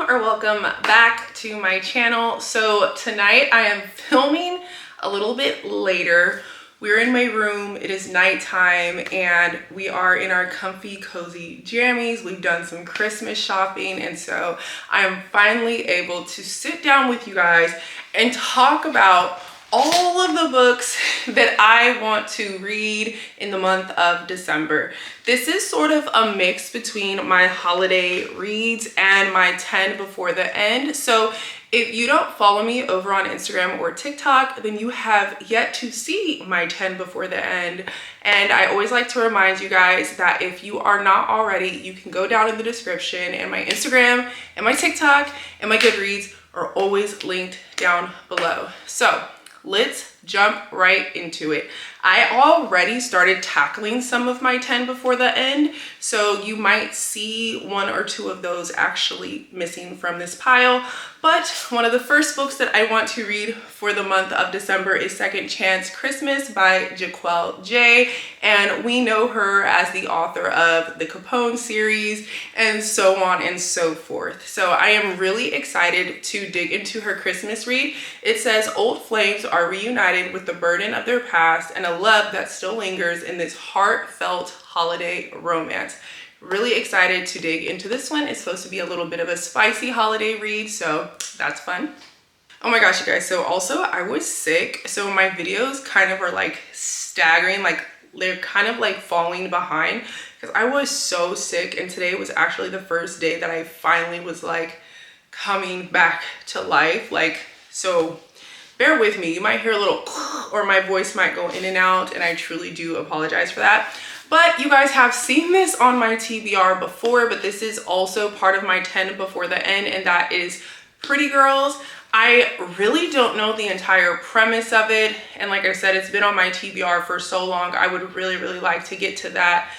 or welcome back to my channel. So tonight I am filming a little bit later. We're in my room, it is nighttime, and we are in our comfy, cozy jammies. We've done some Christmas shopping, and so I am finally able to sit down with you guys and talk about all of the books that I want to read in the month of December. This is sort of a mix between my holiday reads and my 10 before the end. So if you don't follow me over on Instagram or TikTok, then you have yet to see my 10 before the end. And I always like to remind you guys that if you are not already, you can go down in the description, and my Instagram and my TikTok and my Goodreads are always linked down below. So let's jump right into it. I already started tackling some of my 10 before the end, so you might see one or two of those actually missing from this pile. But one of the first books that I want to read for the month of December is Second Chance Christmas by Jaquel J. And we know her as the author of the Capone series and so on and so forth. So I am really excited to dig into her Christmas read. It says old flames are reunited with the burden of their past and a love that still lingers in this heartfelt holiday romance. Really excited to dig into this one. It's supposed to be a little bit of a spicy holiday read, so that's fun. Oh my gosh, you guys, so also I was sick, so my videos kind of are like staggering, like they're kind of like falling behind because I was so sick, and today was actually the first day that I finally was like coming back to life. Like, so bear with me, you might hear a little or my voice might go in and out, and I truly do apologize for that. But you guys have seen this on my TBR before, but this is also part of my 10 before the end, and that is Pretty Girls. I really don't know the entire premise of it, and like I said, it's been on my TBR for so long. I would really like to get to that,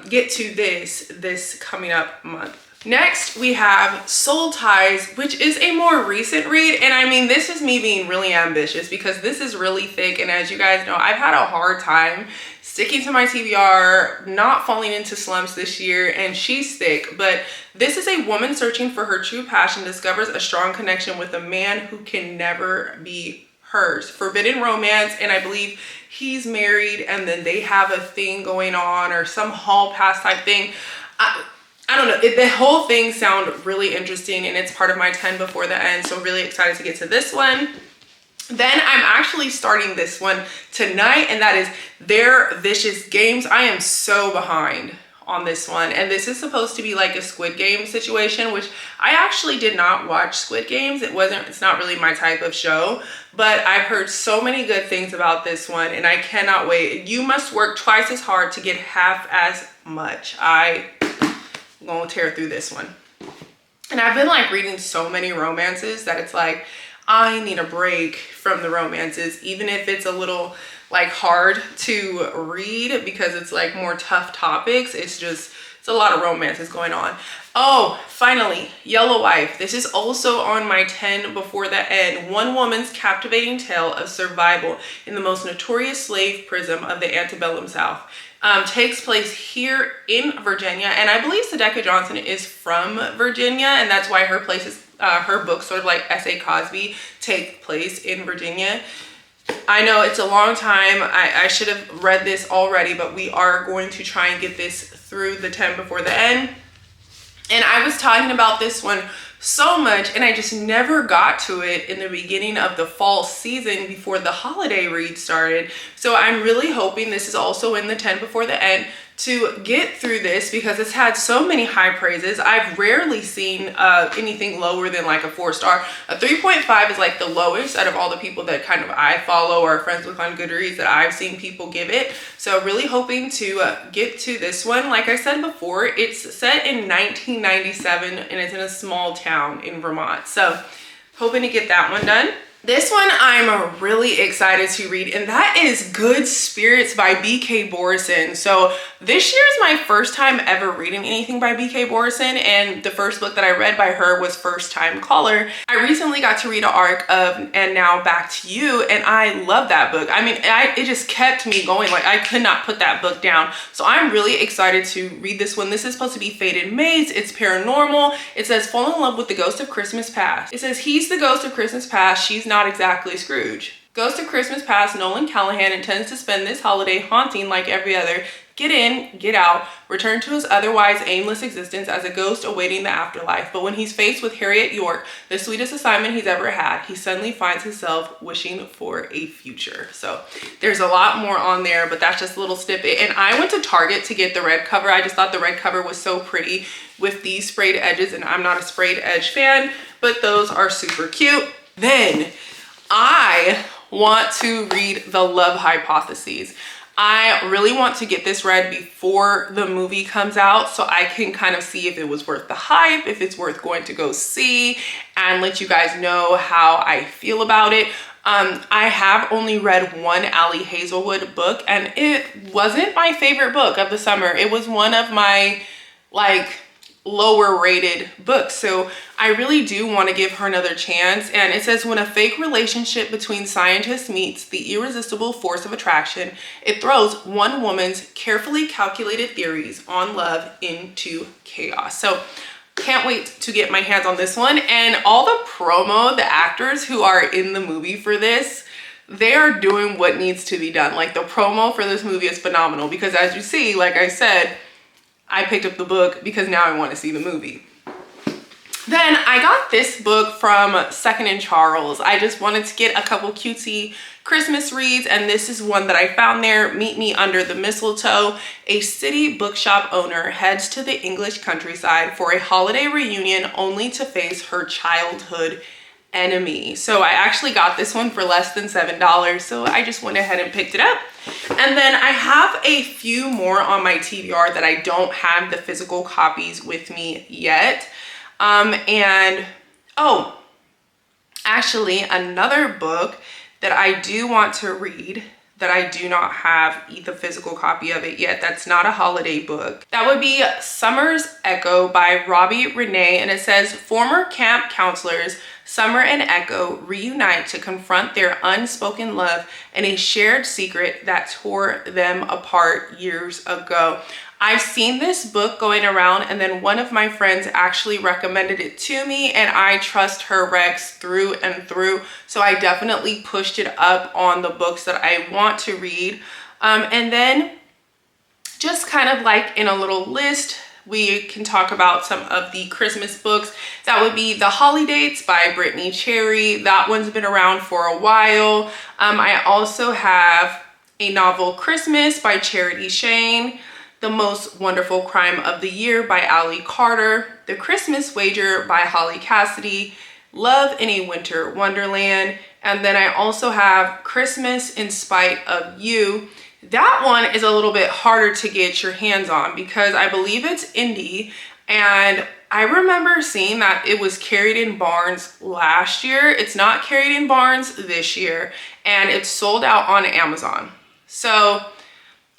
get to this coming up month. Next, we have Soul Ties, which is a more recent read. And I mean, this is me being really ambitious because this is really thick. And as you guys know, I've had a hard time sticking to my TBR, not falling into slumps this year, and she's thick. But this is a woman searching for her true passion, discovers a strong connection with a man who can never be hers. Forbidden romance, and I believe he's married, and then they have a thing going on or some hall pass type thing. I don't know, the whole thing sounds really interesting, and it's part of my 10 before the end, so really excited to get to this one. Then I'm actually starting this one tonight, and that is Their Vicious Games. I am so behind on this one, and this is supposed to be like a Squid Game situation, which I actually did not watch Squid Games. It's not really my type of show, but I've heard so many good things about this one, and I cannot wait. You must work twice as hard to get half as much. I'm gonna tear through this one. And I've been like reading so many romances that it's like I need a break from the romances, even if it's a little like hard to read because it's like more tough topics. It's a lot of romances going on. Oh, finally, Yellow Wife. This is also on my 10 before the end. One woman's captivating tale of survival in the most notorious slave prison of the antebellum South. Takes place here in Virginia, and I believe Sedeka Johnson is from Virginia, and that's why her books, sort of like S.A. Cosby, take place in Virginia. I know it's a long time. I should have read this already, but we are going to try and get this through the 10 before the end. And I was talking about this one so much, and I just never got to it in the beginning of the fall season before the holiday read started. So I'm really hoping this is also in the 10 before the end to get through this because it's had so many high praises. I've rarely seen anything lower than like a 4-star. A 3.5 is like the lowest out of all the people that kind of I follow or are friends with on Goodreads that I've seen people give it. So really hoping to get to this one. Like I said before, it's set in 1997 and it's in a small town in Vermont. So hoping to get that one done. This one I'm really excited to read, and that is Good Spirits by B.K. Borison. So this year is my first time ever reading anything by B.K. Borison, and the first book that I read by her was First Time Caller. I recently got to read an arc of And Now Back to You, and I love that book. I mean, it just kept me going. Like, I could not put that book down. So I'm really excited to read this one. This is supposed to be Fated Maids. It's paranormal. It says, fall in love with the ghost of Christmas past. It says, he's the ghost of Christmas past. She's not exactly Scrooge. Ghost of Christmas past, Nolan Callahan intends to spend this holiday haunting like every other. Get in, get out, return to his otherwise aimless existence as a ghost awaiting the afterlife. But when he's faced with Harriet York, the sweetest assignment he's ever had, he suddenly finds himself wishing for a future. So there's a lot more on there, but that's just a little snippet. And I went to Target to get the red cover. I just thought the red cover was so pretty with these sprayed edges, and I'm not a sprayed edge fan, but those are super cute. Then I want to read The Love Hypotheses. I really want to get this read before the movie comes out so I can kind of see if it was worth the hype, if it's worth going to go see, and let you guys know how I feel about it. I have only read one Ali Hazelwood book, and it wasn't my favorite book of the summer. It was one of my lower rated books. So I really do want to give her another chance. And it says, when a fake relationship between scientists meets the irresistible force of attraction, it throws one woman's carefully calculated theories on love into chaos. So can't wait to get my hands on this one. And all the promo, the actors who are in the movie for this, they are doing what needs to be done. Like, the promo for this movie is phenomenal because, as you see, like I said, I picked up the book because now I want to see the movie. Then I got this book from Second and Charles. I just wanted to get a couple cutesy Christmas reads, and this is one that I found there. Meet Me Under the Mistletoe. A city bookshop owner heads to the English countryside for a holiday reunion only to face her childhood enemy. So I actually got this one for less than $7, so I just went ahead and picked it up. And then I have a few more on my TBR that I don't have the physical copies with me yet. Actually another book that I do want to read that I do not have the physical copy of it yet. That's not a holiday book. That would be Summer's Echo by Robbie Renee. And it says, former camp counselors Summer and Echo reunite to confront their unspoken love and a shared secret that tore them apart years ago. I've seen this book going around, and then one of my friends actually recommended it to me, and I trust her recs through and through. So I definitely pushed it up on the books that I want to read. And then just kind of like in a little list, we can talk about some of the Christmas books. That would be The Holidates by Brittany Cherry. That one's been around for a while. I also have a novel, Christmas by Charity Shane. The Most Wonderful Crime of the Year by Allie Carter. The Christmas Wager by Holly Cassidy. Love in a Winter Wonderland. And then I also have Christmas in Spite of You. That one is a little bit harder to get your hands on because I believe it's indie, and I remember seeing that it was carried in Barnes last year. It's not carried in Barnes this year, and it's sold out on Amazon. So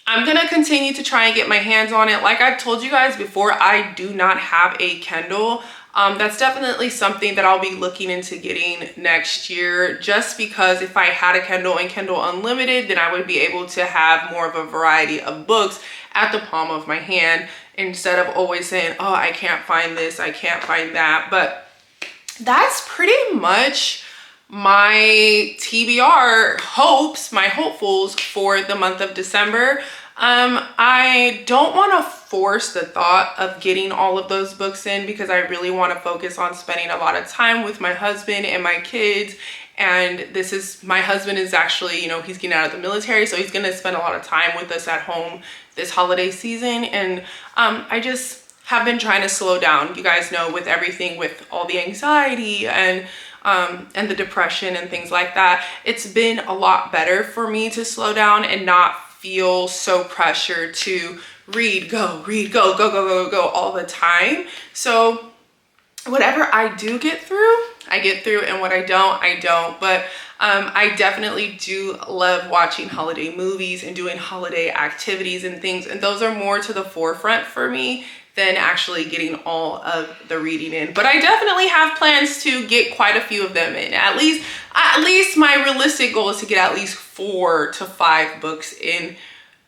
I'm gonna continue to try and get my hands on it. Like I've told you guys before, I do not have a Kindle. That's definitely something that I'll be looking into getting next year, just because if I had a Kindle and Kindle Unlimited, then I would be able to have more of a variety of books at the palm of my hand instead of always saying, oh, I can't find this, I can't find that. But that's pretty much my TBR hopes, my hopefuls for the month of December. I don't want to force the thought of getting all of those books in because I really want to focus on spending a lot of time with my husband and my kids. And my husband is actually, he's getting out of the military, so he's going to spend a lot of time with us at home this holiday season. And I just have been trying to slow down. You guys know, with everything, with all the anxiety and the depression and things like that, it's been a lot better for me to slow down and not feel so pressured to read, go, go all the time. So whatever I do get through, I get through, and what I don't. But I definitely do love watching holiday movies and doing holiday activities and things, and those are more to the forefront for me than actually getting all of the reading in. But I definitely have plans to get quite a few of them in. At least my realistic goal is to get at least 4 to 5 books in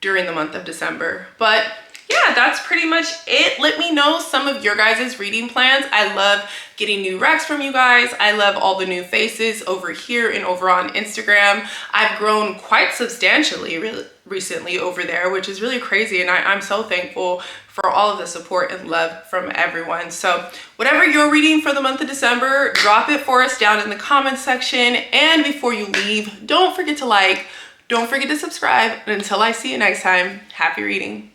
during the month of December. But yeah, that's pretty much it. Let me know some of your guys' reading plans. I love getting new recs from you guys. I love all the new faces over here and over on Instagram. I've grown quite substantially recently over there, which is really crazy. And I'm so thankful for all of the support and love from everyone. So whatever you're reading for the month of December, drop it for us down in the comments section. And before you leave, don't forget to like, don't forget to subscribe. And until I see you next time, happy reading.